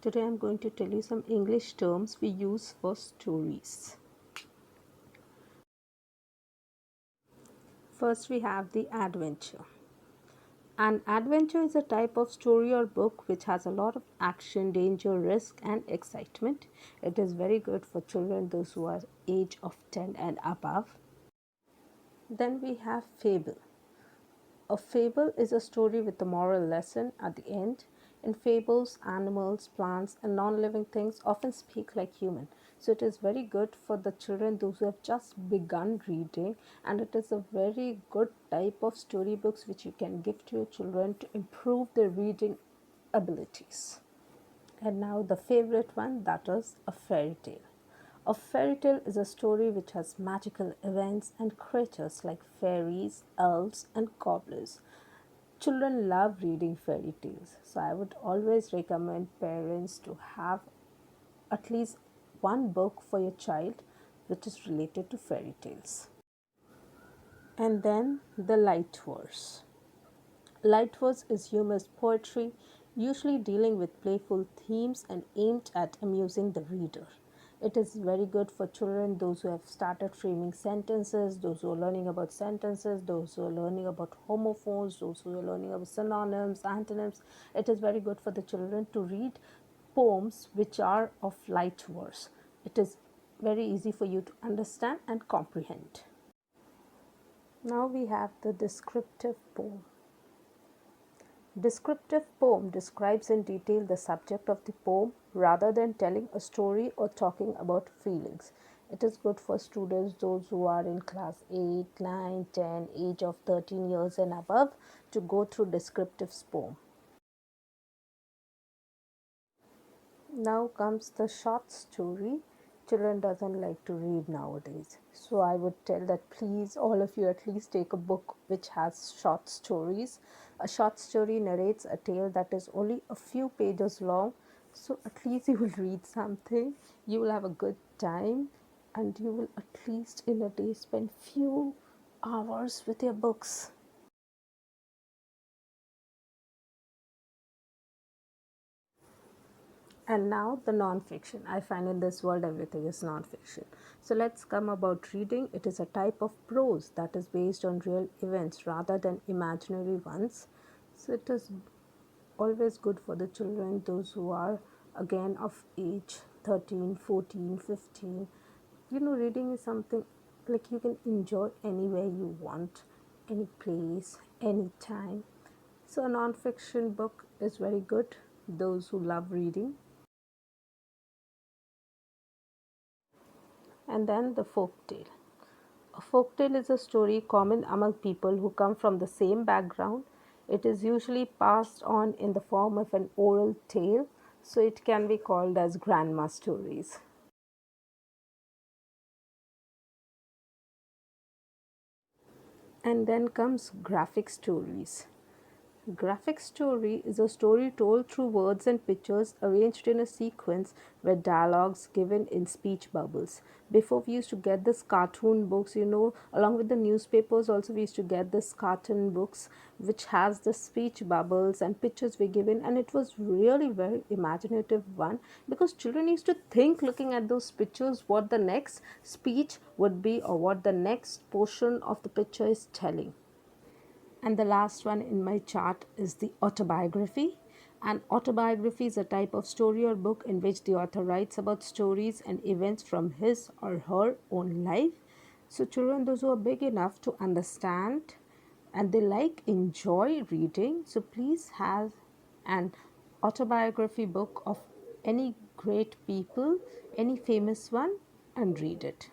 Today I'm going to tell you some English terms we use for stories. First, we have the adventure. An adventure is a type of story or book which has a lot of action, danger, risk, and excitement. It is very good for children, those who are age of 10 and above. Then we have fable. A fable is a story with a moral lesson at the end. In fables, animals, plants, and non living things often speak like human. So it is very good for the children, those who have just begun reading, and it is a very good type of storybooks which you can give to your children to improve their reading abilities. And now the favorite one, that is a fairy tale. A fairy tale is a story which has magical events and creatures like fairies, elves, and gobblers. Children love reading fairy tales, so I would always recommend parents to have at least one book for your child which is related to fairy tales. And then the light verse. Light verse is humorous poetry, usually dealing with playful themes and aimed at amusing the reader. It is very good for children, those who have started framing sentences, those who are learning about sentences, those who are learning about homophones, those who are learning about synonyms, antonyms. It is very good for the children to read poems which are of light verse. It is very easy for you to understand and comprehend. Now we have the descriptive poem. Descriptive poem describes in detail the subject of the poem rather than telling a story or talking about feelings. It is good for students, those who are in class 8, 9, 10, age of 13 years and above, to go through descriptive poem. Now comes the short story. Children doesn't like to read nowadays. So I would tell that please all of you at least take a book which has short stories. A short story narrates a tale that is only a few pages long. So at least you will read something. You will have a good time and you will at least in a day spend few hours with your books. And now the non-fiction. I find in this world everything is non-fiction. So let's come about reading. It is a type of prose that is based on real events rather than imaginary ones. So it is always good for the children, those who are again of age 13, 14, 15. Reading is something like you can enjoy anywhere you want, any place, any time. So a non-fiction book is very good, those who love reading. And then the folk tale. A folk tale is a story common among people who come from the same background. It is usually passed on in the form of an oral tale, so it can be called as grandma stories. And then comes graphic stories. Graphic story is a story told through words and pictures arranged in a sequence with dialogues given in speech bubbles. Before we used to get this cartoon books, along with the newspapers also we used to get this cartoon books which has the speech bubbles and pictures were given, and it was really very imaginative one because children used to think looking at those pictures what the next speech would be or what the next portion of the picture is telling. And the last one in my chart is the autobiography. An autobiography is a type of story or book in which the author writes about stories and events from his or her own life. So, children, those who are big enough to understand and they enjoy reading, so please have an autobiography book of any great people, any famous one, and read it.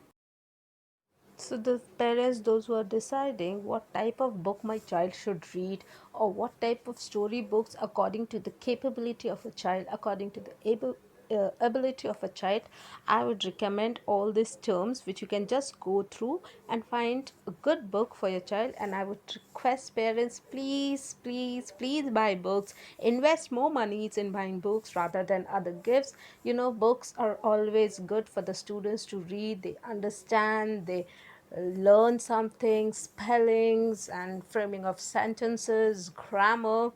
So the parents, those who are deciding what type of book my child should read or what type of story books according to the capability of a child, according to the ability of a child, I would recommend all these terms which you can just go through and find a good book for your child. And I would request parents, please, please, please buy books. Invest more monies in buying books rather than other gifts. Books are always good for the students to read. They understand, they learn something, spellings and framing of sentences, grammar.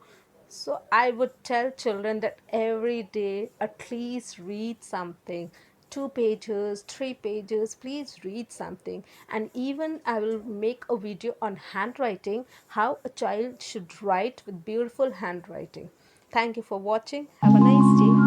So I would tell children that every day at least read something. 2 pages, 3 pages, please read something. And even I will make a video on handwriting, how a child should write with beautiful handwriting. Thank you for watching. Have a nice day.